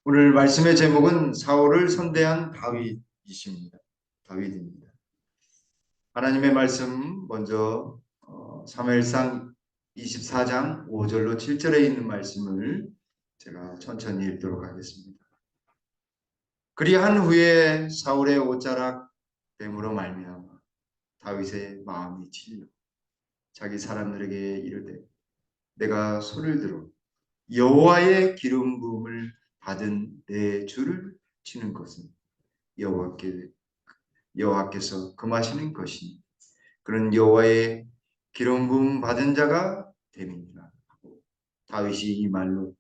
오늘 말씀의 제목은 사울을 선대한 다윗이십니다. 다윗입니다. 하나님의 말씀 먼저 사무엘상 24장 5절로 7절에 있는 말씀을 제가 천천히 읽도록 하겠습니다. 그리한 후에 사울의 옷자락 뱀으로 말미암아 다윗의 마음이 찔려 자기 사람들에게 이르되 내가 손을 들어 여호와의 기름 부음을 받은 내 주를 치는 것은 여호와께서 금하시는 것이니 그런 여호와의 기름 부음 받은 자가 됨이니라 하고 다윗이 이 말로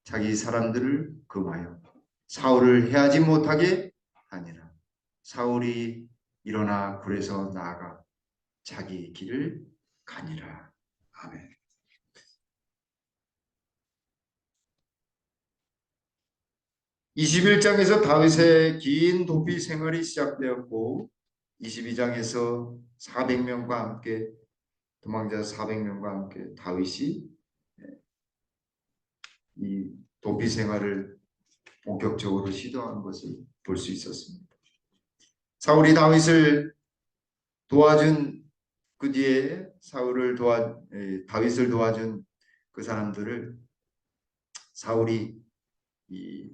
자기 사람들을 금하여 사울을 해하지 못하게 하니라. 사울이 일어나 굴에서 나아가 자기 길을 가니라. 아멘. 21장에서 다윗의 긴 도피 생활이 시작되었고 22장에서 400명과 함께 도망자 400명과 함께 다윗이 이 도피 생활을 본격적으로 시도한 것을 볼 수 있었습니다. 사울이 다윗을 도와준 그 뒤에 다윗을 도와준 그 사람들을 사울이 이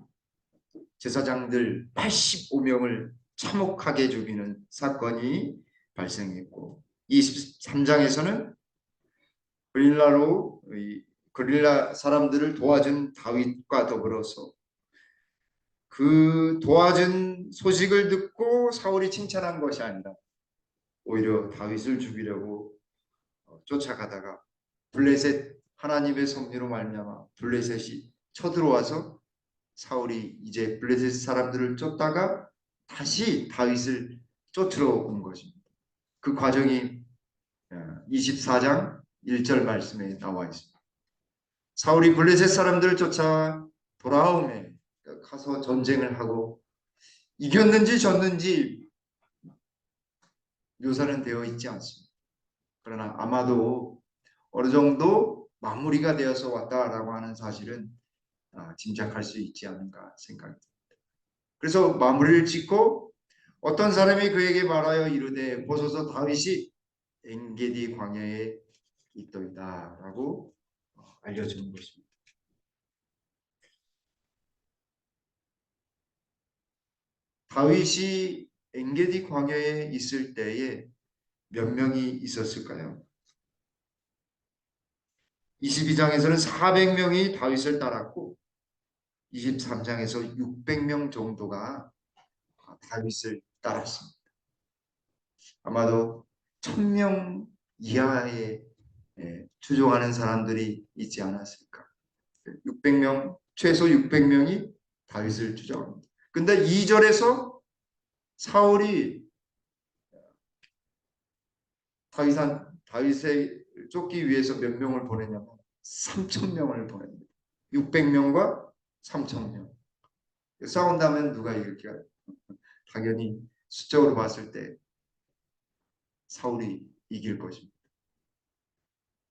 제사장들 85명을 참혹하게 죽이는 사건이 발생했고 23장에서는 그릴라 사람들을 도와준 다윗과 더불어서 그 도와준 소식을 듣고 사울이 칭찬한 것이 아니라 오히려 다윗을 죽이려고 쫓아가다가 블레셋 하나님의 섭리로 말미암아 블레셋이 쳐들어와서 사울이 이제 블레셋 사람들을 쫓다가 다시 다윗을 쫓으러 온 것입니다. 그 과정이 24장 1절 말씀에 나와 있습니다. 사울이 블레셋 사람들을 쫓아 돌아오매 가서 전쟁을 하고 이겼는지 졌는지 묘사는 되어 있지 않습니다. 그러나 아마도 어느 정도 마무리가 되어서 왔다라고 하는 사실은 짐작할 수 있지 않은가 생각이 듭니다. 그래서 마무리를 짓고 어떤 사람이 그에게 말하여 이르되 보소서 다윗이 엔게디 광야에 있더이다 라고 알려주는 것입니다. 다윗이 엔게디 광야에 있을 때에 몇 명이 있었을까요? 22장에서는 400명이 다윗을 따랐고 23장에서 600명 정도가 다윗을 따랐습니다. 아마도 1000명 이하에 추종하는 사람들이 있지 않았을까. 600명, 최소 600명이 다윗을 추종합니다. 근데 2절에서 사울이 다윗을 쫓기 위해서 몇 명을 보내냐면 3,000명을 보냅니다. 600명과 3,000명. 싸운다면 누가 이길까요? 당연히 숫자로 봤을 때 사울이 이길 것입니다.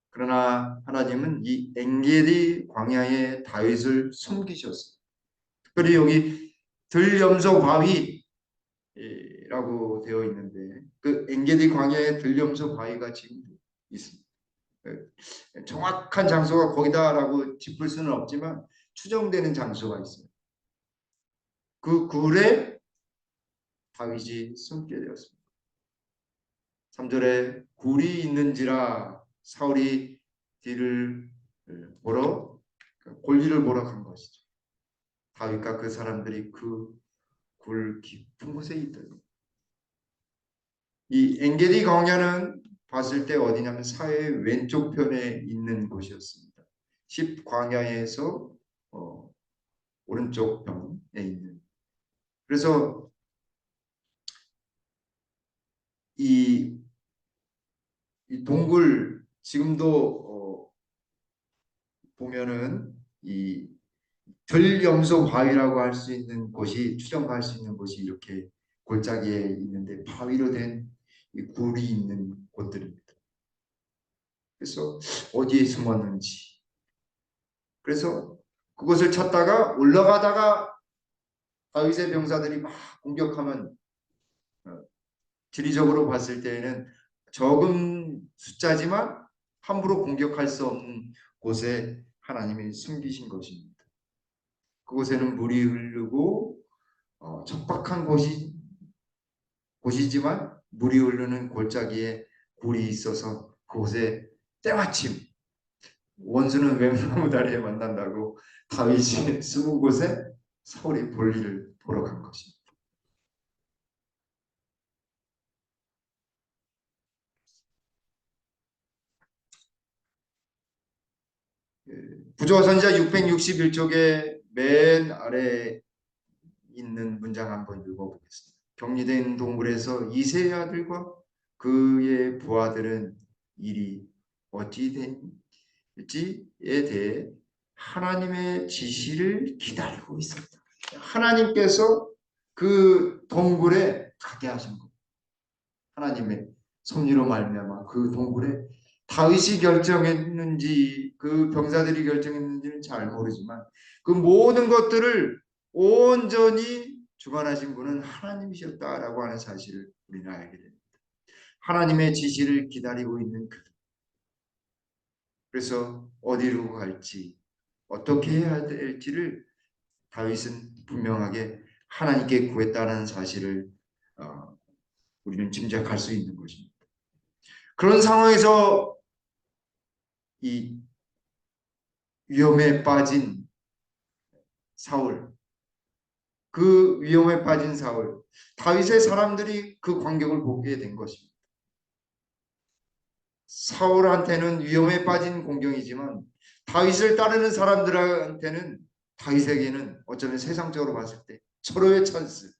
그러나 하나님은 이 엔게디 광야에 다윗을 숨기셨어요. 특별히 여기 들염소 바위라고 되어 있는데 그 엔게디 광야에 들염소 바위가 지금 있습니다. 정확한 장소가 거기다라고 짚을 수는 없지만 추정되는 장소가 있습니다. 그 굴에 다윗이 숨게 되었습니다. 3절에 굴이 있는지라 사울이 뒤를 보러 골리를 보러 간 것이죠. 다윗과 그 사람들이 그 굴 깊은 곳에 있더니 이 엔게디 광야는 봤을 때 어디냐면 사해의 왼쪽 편에 있는 곳이었습니다. 10광야에서 오른쪽 편에 있는. 그래서 이 동굴 지금도 보면은 이 들염소 바위라고 할 수 있는 곳이 추정할 수 있는 곳이 이렇게 골짜기에 있는데 바위로 된 이 굴이 있는 곳들입니다. 그래서 어디에 숨었는지 그래서 그곳을 찾다가 올라가다가 다윗의 병사들이 막 공격하면 지리적으로 봤을 때에는 적은 숫자지만 함부로 공격할 수 없는 곳에 하나님이 숨기신 것입니다. 그곳에는 물이 흐르고 척박한 곳이지만 물이 흐르는 골짜기에 굴이 있어서 그곳에 때마침 원수는 웬나무 다리에 만난다고 다윗이 숨은 곳에 사울이 볼일을 보러 간 것입니다. 부조선지자 661쪽에 맨 아래 있는 문장 한번 읽어보겠습니다. 격리된 동굴에서 이새의 아들과 그의 부하들은 일이 어찌 된지에 대해 하나님의 지시를 기다리고 있었다. 하나님께서 그 동굴에 가게 하신 겁니다. 하나님의 섭리로 말미암아 그 동굴에 다윗이 결정했는지 그 병사들이 결정했는지는 잘 모르지만 그 모든 것들을 온전히 주관하신 분은 하나님이셨다라고 하는 사실을 우리는 알게 됩니다. 하나님의 지시를 기다리고 있는 그들. 그래서 어디로 갈지 어떻게 해야 될지를 다윗은 분명하게 하나님께 구했다는 사실을 우리는 짐작할 수 있는 것입니다. 그런 상황에서 이 위험에 빠진 사울, 그 위험에 빠진 사울, 다윗의 사람들이 그 광경을 보게 된 것입니다. 사울한테는 위험에 빠진 공경이지만 다윗을 따르는 사람들한테는 다윗에게는 어쩌면 세상적으로 봤을 때 철호의 찬스,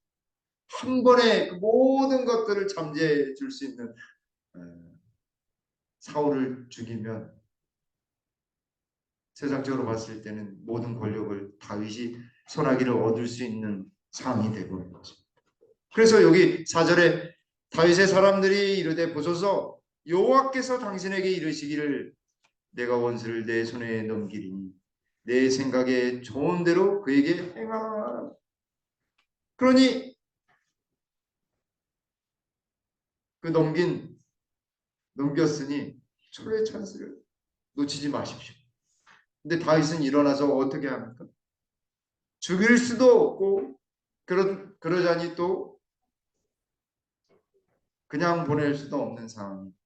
한 번에 그 모든 것들을 잠재해 줄 수 있는 사울을 죽이면 세상적으로 봤을 때는 모든 권력을 다윗이 손아귀를 얻을 수 있는 상황이 되버린 거죠. 그래서 여기 4절에 다윗의 사람들이 이르되 보소서 여호와께서 당신에게 이르시기를 내가 원수를 내 손에 넘기리니 내 생각에 좋은 대로 그에게 행하라. 그러니 그 넘겼으니 철의 찬스를 놓치지 마십시오. 근데 다윗은 일어나서 어떻게 합니까? 죽일 수도 없고 그러자니 또 그냥 보낼 수도 없는 상황입니다.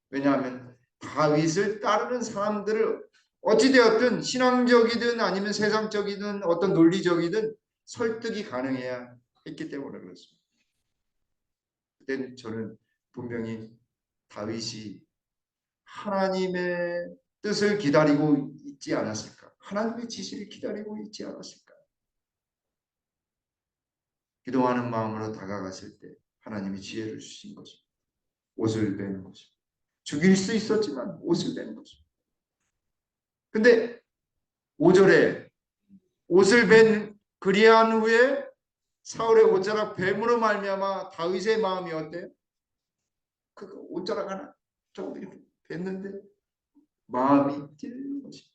왜냐하면 다윗을 따르는 사람들을 어찌되었든 신앙적이든 아니면 세상적이든 어떤 논리적이든 설득이 가능해야 했기 때문에 그렇습니다. 그때는 저는 분명히 다윗이 하나님의 뜻을 기다리고 있지 않았을까? 하나님의 지시를 기다리고 있지 않았을까? 기도하는 마음으로 다가갔을 때 하나님이 지혜를 주신 것입니다. 옷을 빼는 것입니다. 죽일 수 있었지만 옷을 빼는 것입니다. 근데 5절에 옷을 뺀 그리한 후에 사울의 옷자락 뱀으로 말미암아 다윗의 마음이 어때요? 그 옷자락 하나 조금 이렇게 뺐는데 마음이 찔리는 것입니다.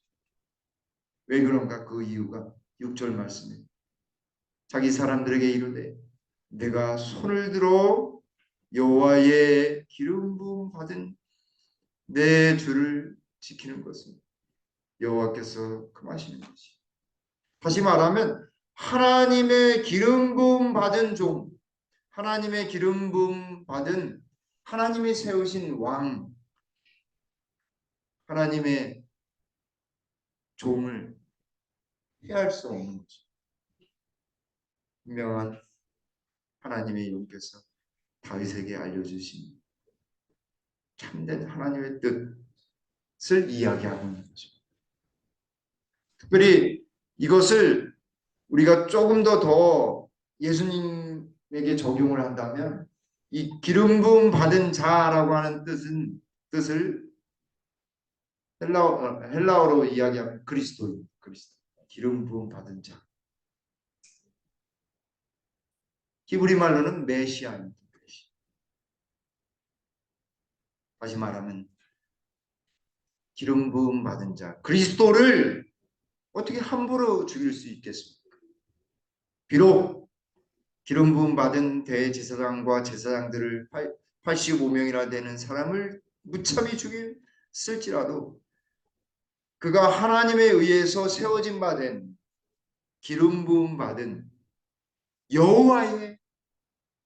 왜 그런가? 그 이유가 6절 말씀에 자기 사람들에게 이르되 내가 손을 들어 여호와의 기름 부음 받은 내 주를 지키는 것은 여호와께서 금하시는 것이. 다시 말하면 하나님의 기름 부음 받은 종, 하나님의 기름 부음 받은 하나님이 세우신 왕, 하나님의 종을 해할 수 없는 거죠. 분명한 하나님의 영께서 다윗에게 알려주신 참된 하나님의 뜻을 이야기하고 있는 거죠. 특별히 이것을 우리가 조금 더 예수님에게 적용을 한다면 이 기름 부음 받은 자라고 하는 뜻을 헬라어로 이야기하면 그리스도입니다. 그리스도. 기름 부음 받은 자. 히브리 말로는 메시아입니다. 다시 말하면 기름 부음 받은 자. 그리스도를 어떻게 함부로 죽일 수 있겠습니까? 비록 기름 부음 받은 대제사장과 제사장들을 85명이나 되는 사람을 무참히 죽였을지라도 그가 하나님에 의해서 세워진 바 된 기름 부음 받은 여호와의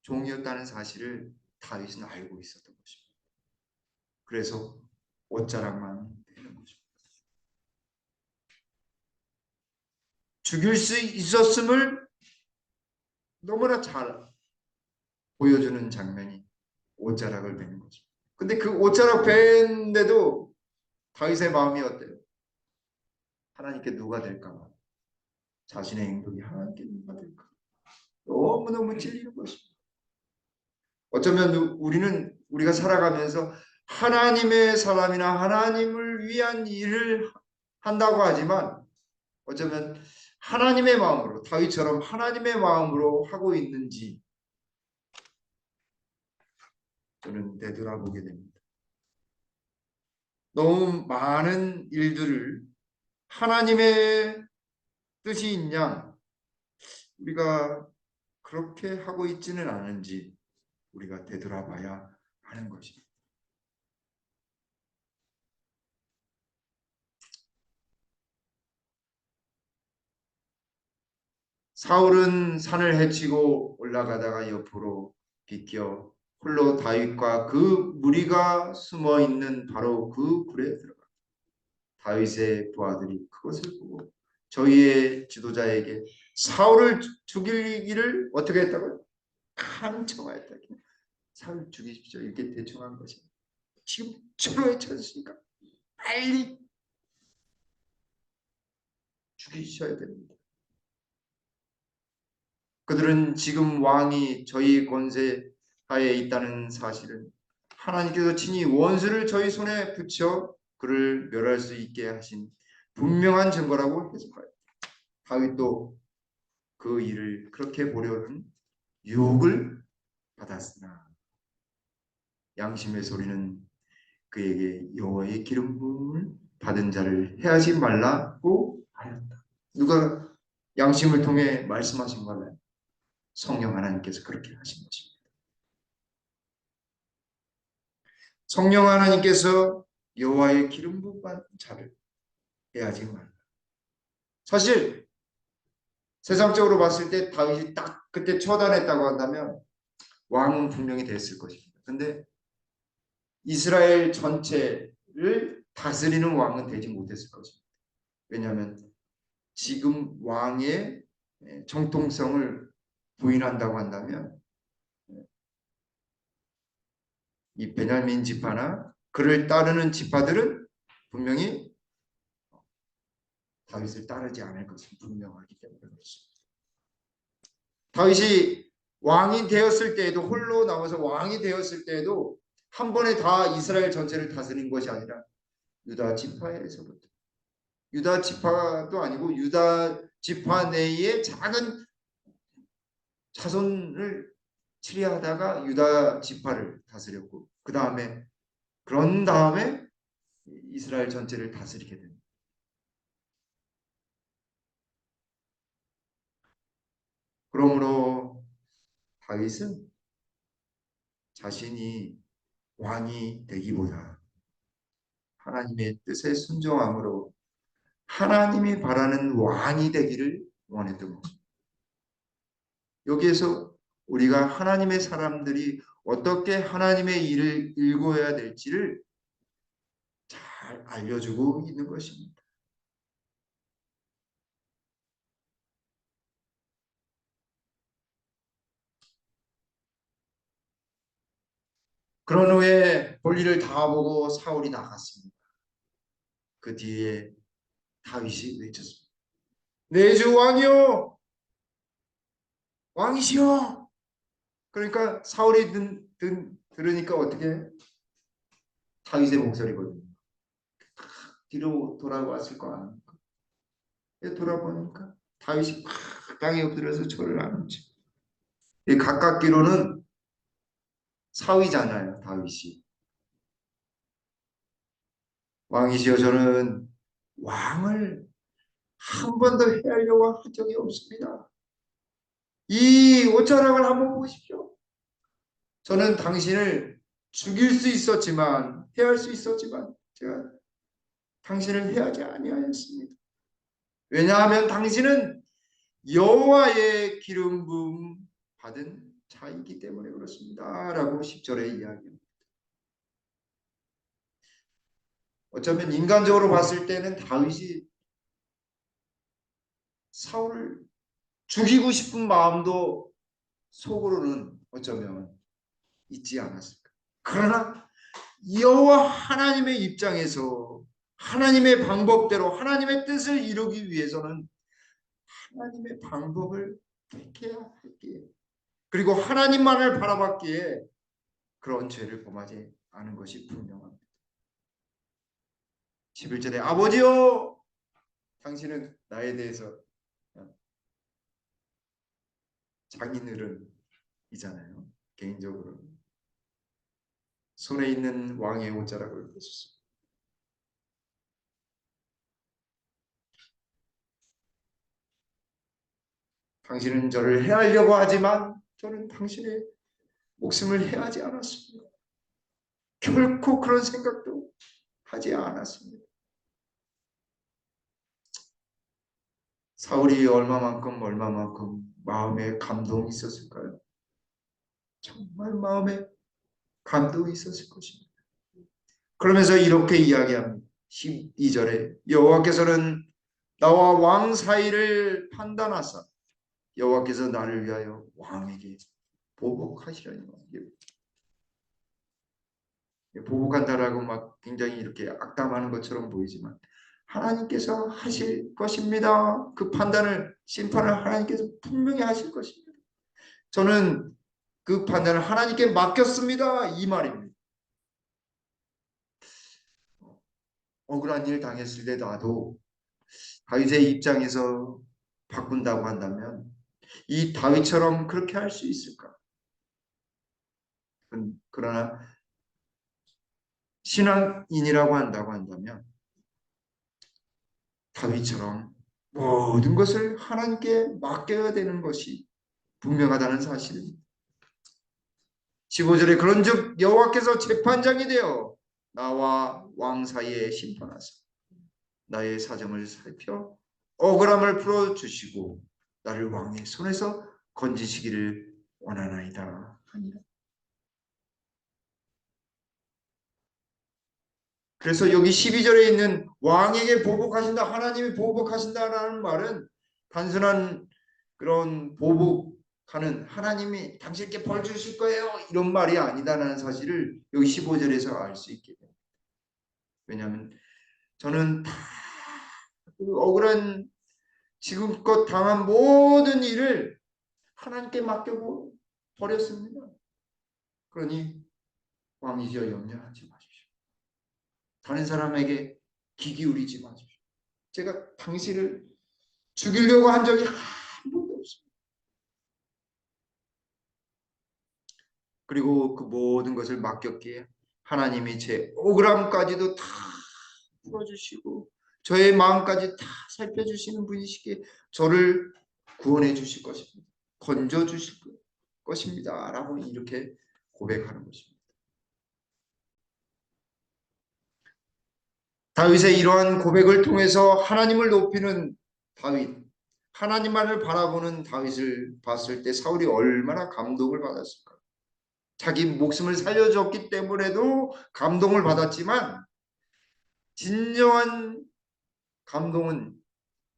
종이었다는 사실을 다윗은 알고 있었던 것입니다. 그래서 옷자락만 되는 거죠. 죽일 수 있었음을 너무나 잘 보여주는 장면이 옷자락을 베는 거죠. 근데 그 옷자락 베는데도 다윗의 마음이 어때요? 하나님께 누가 될까? 자신의 행동이 하나님께 누가 될까? 너무너무 찔리는 것입니다. 어쩌면 우리가 살아가면서 하나님의 사람이나 하나님을 위한 일을 한다고 하지만 어쩌면 하나님의 마음으로 다윗처럼 하나님의 마음으로 하고 있는지 저는 되돌아보게 됩니다. 너무 많은 일들을 하나님의 뜻이 있냐 우리가 그렇게 하고 있지는 않은지 우리가 되돌아봐야 하는 것입니다. 사울은 산을 헤치고 올라가다가 옆으로 비껴 홀로 다윗과 그 무리가 숨어 있는 바로 그 굴에 들어가. 다윗의 부하들이 그것을 보고 저희의 지도자에게 사울을 죽이기를 어떻게 했다고요? 간청하였다. 사울 죽이십시오. 이렇게 대충 한 것이 지금 철로에 쳤으니까 빨리 죽이셔야 됩니다. 그들은 지금 왕이 저희 권세하에 있다는 사실은 하나님께서 친히 원수를 저희 손에 붙여 그를 멸할 수 있게 하신 분명한 증거라고 해석하여 다윗도 그 일을 그렇게 보려는 유혹을 받았으나 양심의 소리는 그에게 여호와의 기름 부음을 받은 자를 해하지 말라고 하였다. 누가 양심을 통해 말씀하신 거는 성령 하나님께서 그렇게 하신 것입니다. 성령 하나님께서 여호와의 기름 부음 받은 자를 해하지 말라. 사실 세상적으로 봤을 때 다윗이 딱 그때 처단했다고 한다면 왕은 분명히 됐을 것입니다. 근데 이스라엘 전체를 다스리는 왕은 되지 못했을 것입니다. 왜냐하면 지금 왕의 정통성을 부인한다고 한다면 이 베냐민 지파나 그를 따르는 지파들은 분명히 다윗을 따르지 않을 것은 분명하기 때문에 그렇습니다. 다윗이 왕이 되었을 때에도 홀로 남아서 왕이 되었을 때에도 한 번에 다 이스라엘 전체를 다스린 것이 아니라 유다 지파에서부터 유다 지파도 아니고 유다 지파 내의 작은 자손을 치리하다가 유다 지파를 다스렸고 그런 다음에 이스라엘 전체를 다스리게 됩니다. 그러므로 다윗은 자신이 왕이 되기보다 하나님의 뜻에 순종함으로 하나님이 바라는 왕이 되기를 원했던 것입니다. 여기에서 우리가 하나님의 사람들이 어떻게 하나님의 일을 일궈야 될지를 잘 알려주고 있는 것입니다. 그런 후에 볼일을 다 보고 사울이 나갔습니다. 그 뒤에 다윗이 외쳤습니다. 내 주 왕이요, 왕이시여. 그러니까 사울이 들으니까 어떻게 해? 다윗의 목소리거든요. 뒤로 돌아왔을 거 아닙니까? 돌아보니까 다윗이 막 땅에 엎드려서 절을 하는지. 가깝기로는 사위잖아요, 다윗이. 왕이시여, 저는 왕을 한 번도 해하려고 한 적이 없습니다. 이 옷자락을 한번 보십시오. 저는 당신을 죽일 수 있었지만, 해할 수 있었지만 제가 당신을 해하지 아니하였습니다. 왜냐하면 당신은 여호와의 기름 부음 받은 자이기 때문에 그렇습니다. 라고 10절에 이야기합니다. 어쩌면 인간적으로 봤을 때는 다윗이 사울을 죽이고 싶은 마음도 속으로는 어쩌면 있지 않았을까. 그러나 여호와 하나님의 입장에서 하나님의 방법대로 하나님의 뜻을 이루기 위해서는 하나님의 방법을 택해야 할기에, 그리고 하나님만을 바라봤기에 그런 죄를 범하지 않은 것이 분명합니다. 11절에 아버지여, 당신은 나에 대해서 장인어른 이잖아요. 개인적으로 손에 있는 왕의 옷자락을 보셨습니다. 당신은 저를 해하려고 하지만 저는 당신의 목숨을 해하지 않았습니다. 결코 그런 생각도 하지 않았습니다. 사울이 얼마만큼 마음에 감동이 있었을까요? 정말 마음에 감동이 있었을 것입니다. 그러면서 이렇게 이야기합니다. 12절에 여호와께서는 나와 왕 사이를 판단하사 여호와께서 나를 위하여 왕에게 보복하시려니. 보복한다라고 막 굉장히 이렇게 악담하는 것처럼 보이지만 하나님께서 하실 것입니다. 그 판단을, 심판을 하나님께서 분명히 하실 것입니다. 저는 그 판단을 하나님께 맡겼습니다. 이 말입니다. 억울한 일 당했을 때 나도 다윗의 입장에서 바꾼다고 한다면 이 다윗처럼 그렇게 할 수 있을까? 그러나 신앙인이라고 한다고 한다면 다윗처럼 모든 것을 하나님께 맡겨야 되는 것이 분명하다는 사실입니다. 15절에 그런즉 여호와께서 재판장이 되어 나와 왕 사이에 심판하사 나의 사정을 살펴 억울함을 풀어주시고 나를 왕의 손에서 건지시기를 원하나이다 하니라. 그래서 여기 12절에 있는 왕에게 보복하신다, 하나님이 보복하신다라는 말은 단순한 그런 보복하는, 하나님이 당신께 벌 주실 거예요 이런 말이 아니다라는 사실을 여기 15절에서 알 수 있게 됩니다. 왜냐하면 저는 다그 억울한 지금껏 당한 모든 일을 하나님께 맡겨 버렸습니다. 그러니 왕이여 염려하지 마십시오. 다른 사람에게 귀 기울이지 마십시오. 제가 당신을 죽이려고 한 적이 한 번도 없습니다. 그리고 그 모든 것을 맡겼기에 하나님이 제 억울함까지도 다 풀어주시고 저의 마음까지 다 살펴주시는 분이시기에 저를 구원해 주실 것입니다. 건져 주실 것입니다. 라고 이렇게 고백하는 것입니다. 다윗의 이러한 고백을 통해서 하나님을 높이는 다윗, 하나님만을 바라보는 다윗을 봤을 때 사울이 얼마나 감동을 받았을까. 자기 목숨을 살려줬기 때문에도 감동을 받았지만 진정한 감동은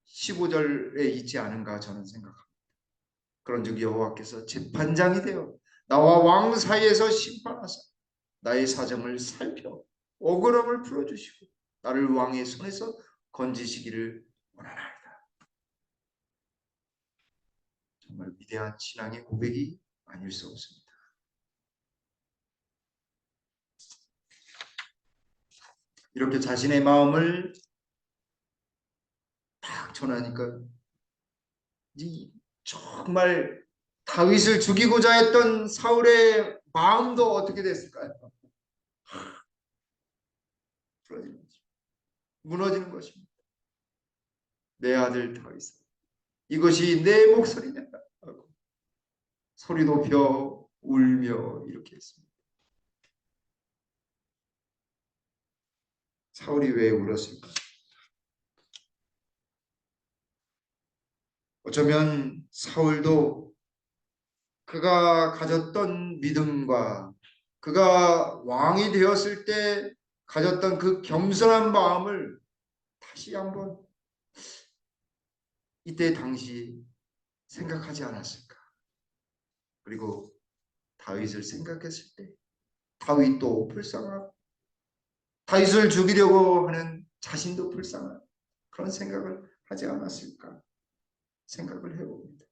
15절에 있지 않은가 저는 생각합니다. 그런즉 여호와께서 재판장이 되어 나와 왕 사이에서 심판하사 나의 사정을 살펴 억울함을 풀어주시고 나를 왕의 손에서 건지시기를 원하나이다. 정말 위대한 신앙의 고백이 아닐 수 없습니다. 이렇게 자신의 마음을 딱 전하니까 정말 다윗을 죽이고자 했던 사울의 마음도 어떻게 됐을까요? 무너지는 것입니다. 무너지는 것입니다. 내 아들 다윗, 이것이 내 목소리냐 하고 소리 높여 울며 이렇게 했습니다. 사울이 왜 울었을까? 어쩌면 사울도 그가 가졌던 믿음과 그가 왕이 되었을 때 가졌던 그 겸손한 마음을 다시 한번 이때 당시 생각하지 않았을까? 그리고 다윗을 생각했을 때 다윗도 불쌍하고 다윗을 죽이려고 하는 자신도 불쌍한 그런 생각을 하지 않았을까 생각을 해봅니다.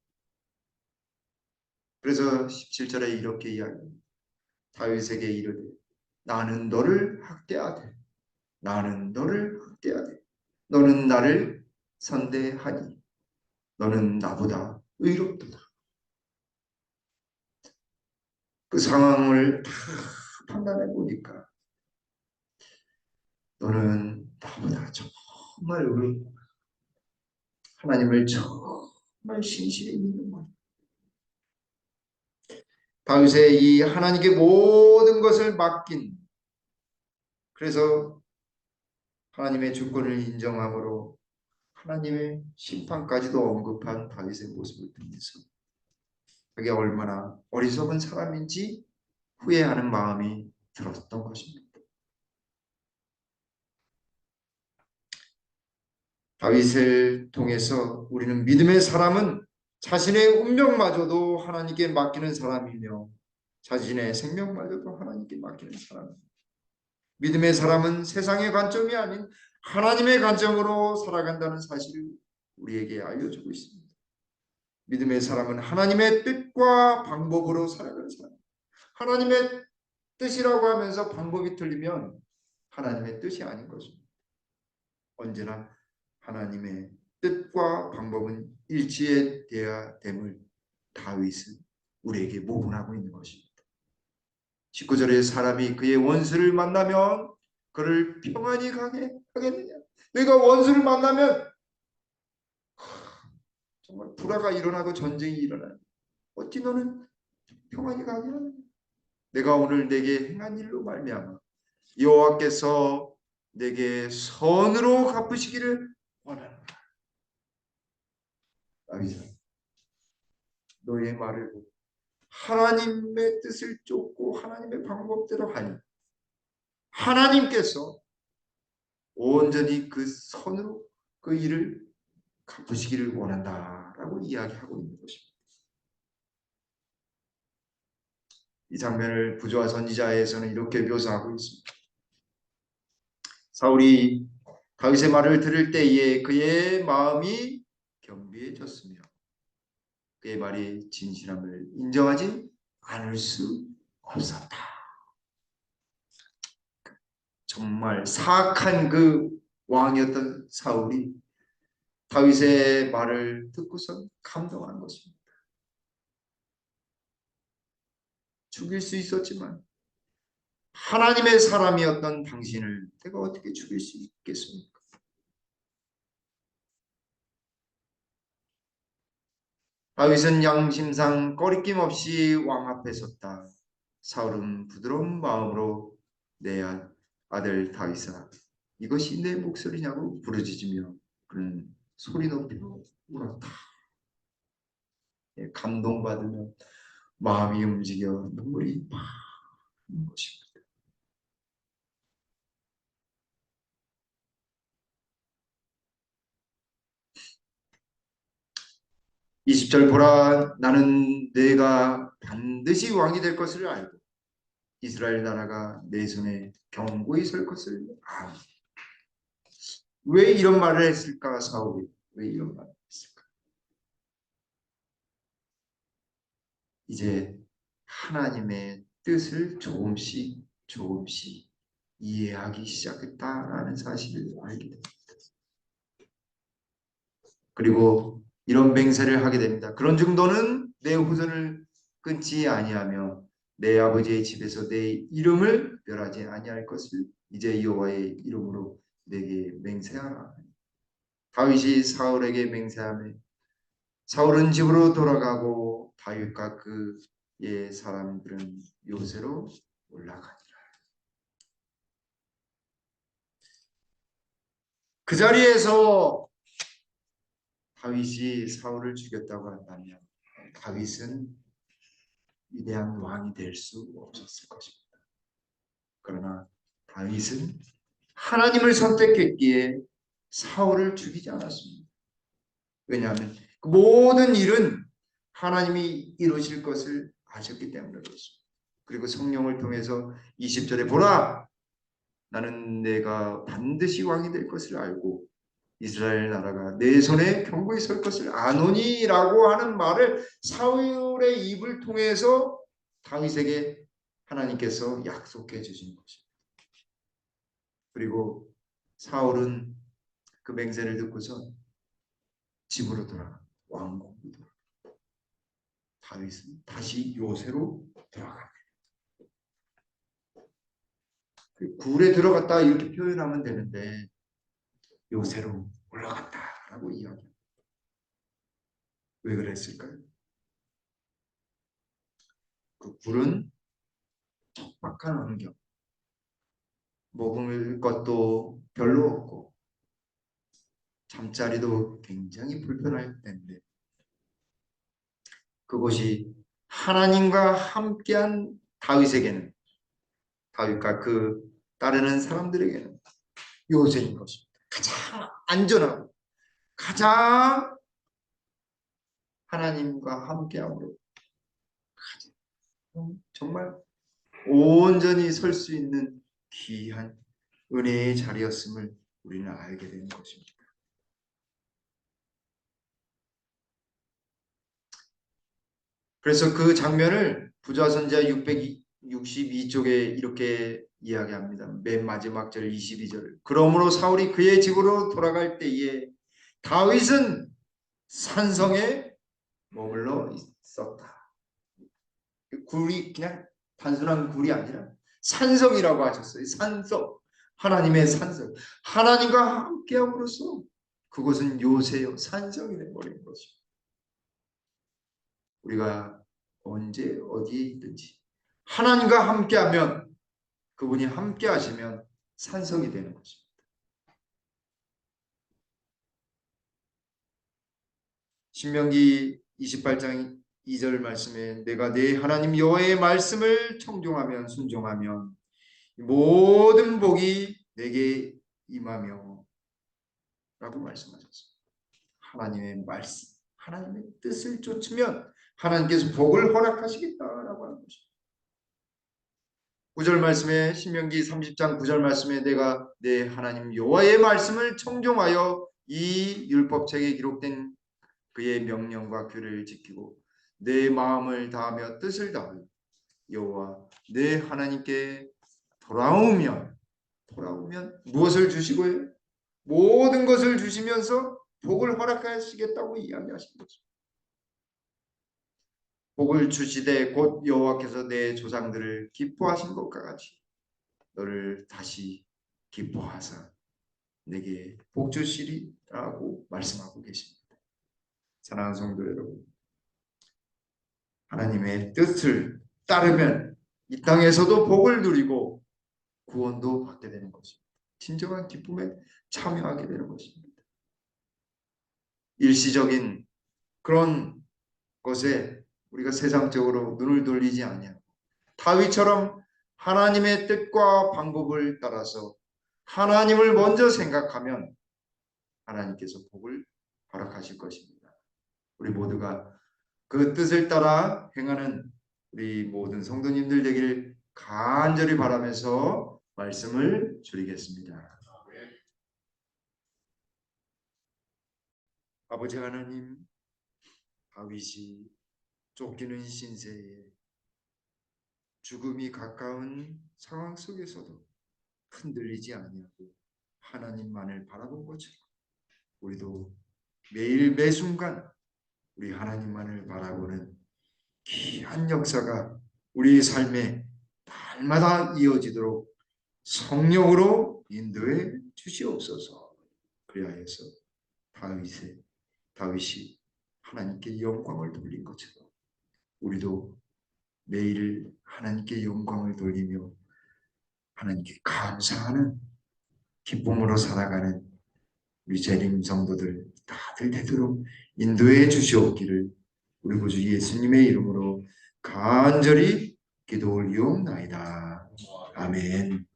그래서 17절에 이렇게 이야기합니다. 다윗에게 이르되 나는 너를 학대하되 나는 너를 학대하되 너는 나를 선대하니 너는 나보다 의롭도다. 그 상황을 다 판단해 보니까 너는 나보다 정말 의롭다. 하나님을 정말 신실히 믿는 것. 다윗의 이 하나님께 모든 것을 맡긴 그래서 하나님의 주권을 인정함으로 하나님의 심판까지도 언급한 다윗의 모습을 통해서 그게 얼마나 어리석은 사람인지 후회하는 마음이 들었던 것입니다. 다윗을 통해서 우리는 믿음의 사람은 자신의 운명마저도 하나님께 맡기는 사람이며 자신의 생명마저도 하나님께 맡기는 사람입니다. 믿음의 사람은 세상의 관점이 아닌 하나님의 관점으로 살아간다는 사실을 우리에게 알려주고 있습니다. 믿음의 사람은 하나님의 뜻과 방법으로 살아가는 사람. 하나님의 뜻이라고 하면서 방법이 틀리면 하나님의 뜻이 아닌 것입니다. 언제나 하나님의 뜻과 방법은 일치해야 됨을 다윗은 우리에게 모분하고 있는 것입니다. 19절에 사람이 그의 원수를 만나면 그를 평안히 가게 하겠느냐. 내가 원수를 만나면 정말 불화가 일어나고 전쟁이 일어나요. 어찌 너는 평안히 가게 하느냐. 내가 오늘 내게 행한 일로 말미암아 여호와께서 내게 선으로 갚으시기를 원하노라. 다윗아, 너의 말을 하나님의 뜻을 쫓고 하나님의 방법대로 하니 하나님께서 온전히 그 선으로 그 일을 갚으시기를 원한다라고 이야기하고 있는 것입니다. 이 장면을 부조와 선지자에서는 이렇게 묘사하고 있습니다. 사울이 다윗의 말을 들을 때에 그의 마음이 겸비해졌으며 그의 말이 진실함을 인정하지 않을 수 없었다. 정말 사악한 그 왕이었던 사울이 다윗의 말을 듣고선 감동한 것입니다. 죽일 수 있었지만 하나님의 사람이었던 당신을 내가 어떻게 죽일 수 있겠습니까? 다윗은 양심상 꺼리낌 없이 왕 앞에 섰다. 사울은 부드러운 마음으로 내 아들 다윗아 이것이 내 목소리냐고 부르짖으며 그는 소리 높여 울었다. 감동받으며 마음이 움직여 눈물이 막 나는 것입니다. 20절 보라 나는 내가 반드시 왕이 될 것을 알고 이스라엘 나라가 내 손에 견고히 설 것을 아노니. 왜 이런 말을 했을까 사울이? 왜 이런 말을 했을까? 이제 하나님의 뜻을 조금씩 조금씩 이해하기 시작했다라는 사실을 알게 됩니다. 그리고 이런 맹세를 하게 됩니다. 그런즉 너는 내 후손을 끊지 아니하며 내 아버지의 집에서 내 이름을 멸하지 아니할 것을 이제 여호와의 이름으로 내게 맹세하라. 다윗이 사울에게 맹세하며 사울은 집으로 돌아가고 다윗과 그의 사람들은 요새로 올라가니라. 그 자리에서 다윗이 사울을 죽였다고 한다면 다윗은 위대한 왕이 될 수 없었을 것입니다. 그러나 다윗은 하나님을 선택했기에 사울을 죽이지 않았습니다. 왜냐하면 그 모든 일은 하나님이 이루실 것을 아셨기 때문에 그렇습니다. 그리고 성령을 통해서 20절에 보라, 나는 내가 반드시 왕이 될 것을 알고 이스라엘 나라가 내 손에 견고히 설 것을 아노니라고 하는 말을 사울의 입을 통해서 다윗에게 하나님께서 약속해 주신 것입니다. 그리고 사울은 그 맹세를 듣고서 집으로 돌아가 왕궁으로 돌아가. 다윗은 다시 요새로 돌아갑니다. 굴에 들어갔다 이렇게 표현하면 되는데 요새로 올라갔다라고 이야기합니다. 왜 그랬을까요? 그 굴은 척박한 환경, 먹을 것도 별로 없고 잠자리도 굉장히 불편할 텐데 그것이 하나님과 함께한 다윗에게는, 다윗과 그 따르는 사람들에게는 요새인 것입니다. 가장 안전하고 가장 하나님과 함께함으로 정말 온전히 설 수 있는 귀한 은혜의 자리였음을 우리는 알게 되는 것입니다. 그래서 그 장면을 부좌선지자 662쪽에 이렇게 이야기합니다. 맨 마지막 절 22절. 그러므로 사울이 그의 집으로 돌아갈 때에 다윗은 산성에 머물러 있었다. 굴이 그냥 단순한 굴이 아니라 산성이라고 하셨어요. 산성. 하나님의 산성. 하나님과 함께함으로써 그곳은 요새요 산성이 되어버린 것입니다. 우리가 언제 어디에 있든지 하나님과 함께하면, 그분이 함께하시면 산성이 되는 것입니다. 신명기 28장 2절 말씀에 내가 내 하나님 여호와의 말씀을 청종하면 순종하면 모든 복이 내게 임하며 라고 말씀하셨습니다. 하나님의 말씀, 하나님의 뜻을 쫓으면 하나님께서 복을 허락하시겠다라고 하는 것입니다. 9절 말씀에, 신명기 30장 9절 말씀에 내가 내 하나님 여호와의 말씀을 청종하여 이 율법책에 기록된 그의 명령과 규례를 지키고 내 마음을 다하며 뜻을 다하여 여호와 내 하나님께 돌아오면 무엇을 주시고요? 모든 것을 주시면서 복을 허락하시겠다고 이야기하신 거죠. 복을 주시되 곧 여호와께서 내 조상들을 기뻐하신 것과 같이 너를 다시 기뻐하사 내게 복 주시리라고 말씀하고 계십니다. 사랑하는 성도 여러분, 하나님의 뜻을 따르면 이 땅에서도 복을 누리고 구원도 받게 되는 것입니다. 진정한 기쁨에 참여하게 되는 것입니다. 일시적인 그런 것에 우리가 세상적으로 눈을 돌리지 아니하고 다윗처럼 하나님의 뜻과 방법을 따라서 하나님을 먼저 생각하면 하나님께서 복을 허락하실 것입니다. 우리 모두가 그 뜻을 따라 행하는 우리 모든 성도님들 되기를 간절히 바라면서 말씀을 드리겠습니다. 아버지 하나님, 다윗이 쫓기는 신세에 죽음이 가까운 상황 속에서도 흔들리지 아니하고 하나님만을 바라본 것처럼 우리도 매일 매순간 우리 하나님만을 바라보는 귀한 역사가 우리 삶에 날마다 이어지도록 성령으로 인도해 주시옵소서. 그리하여서 다윗이 하나님께 영광을 돌린 것처럼 우리도 매일 하나님께 영광을 돌리며 하나님께 감사하는 기쁨으로 살아가는 우리 재림 성도들 다들 되도록 인도해 주시옵기를 우리 구주 예수님의 이름으로 간절히 기도 올리옵나이다. 아멘.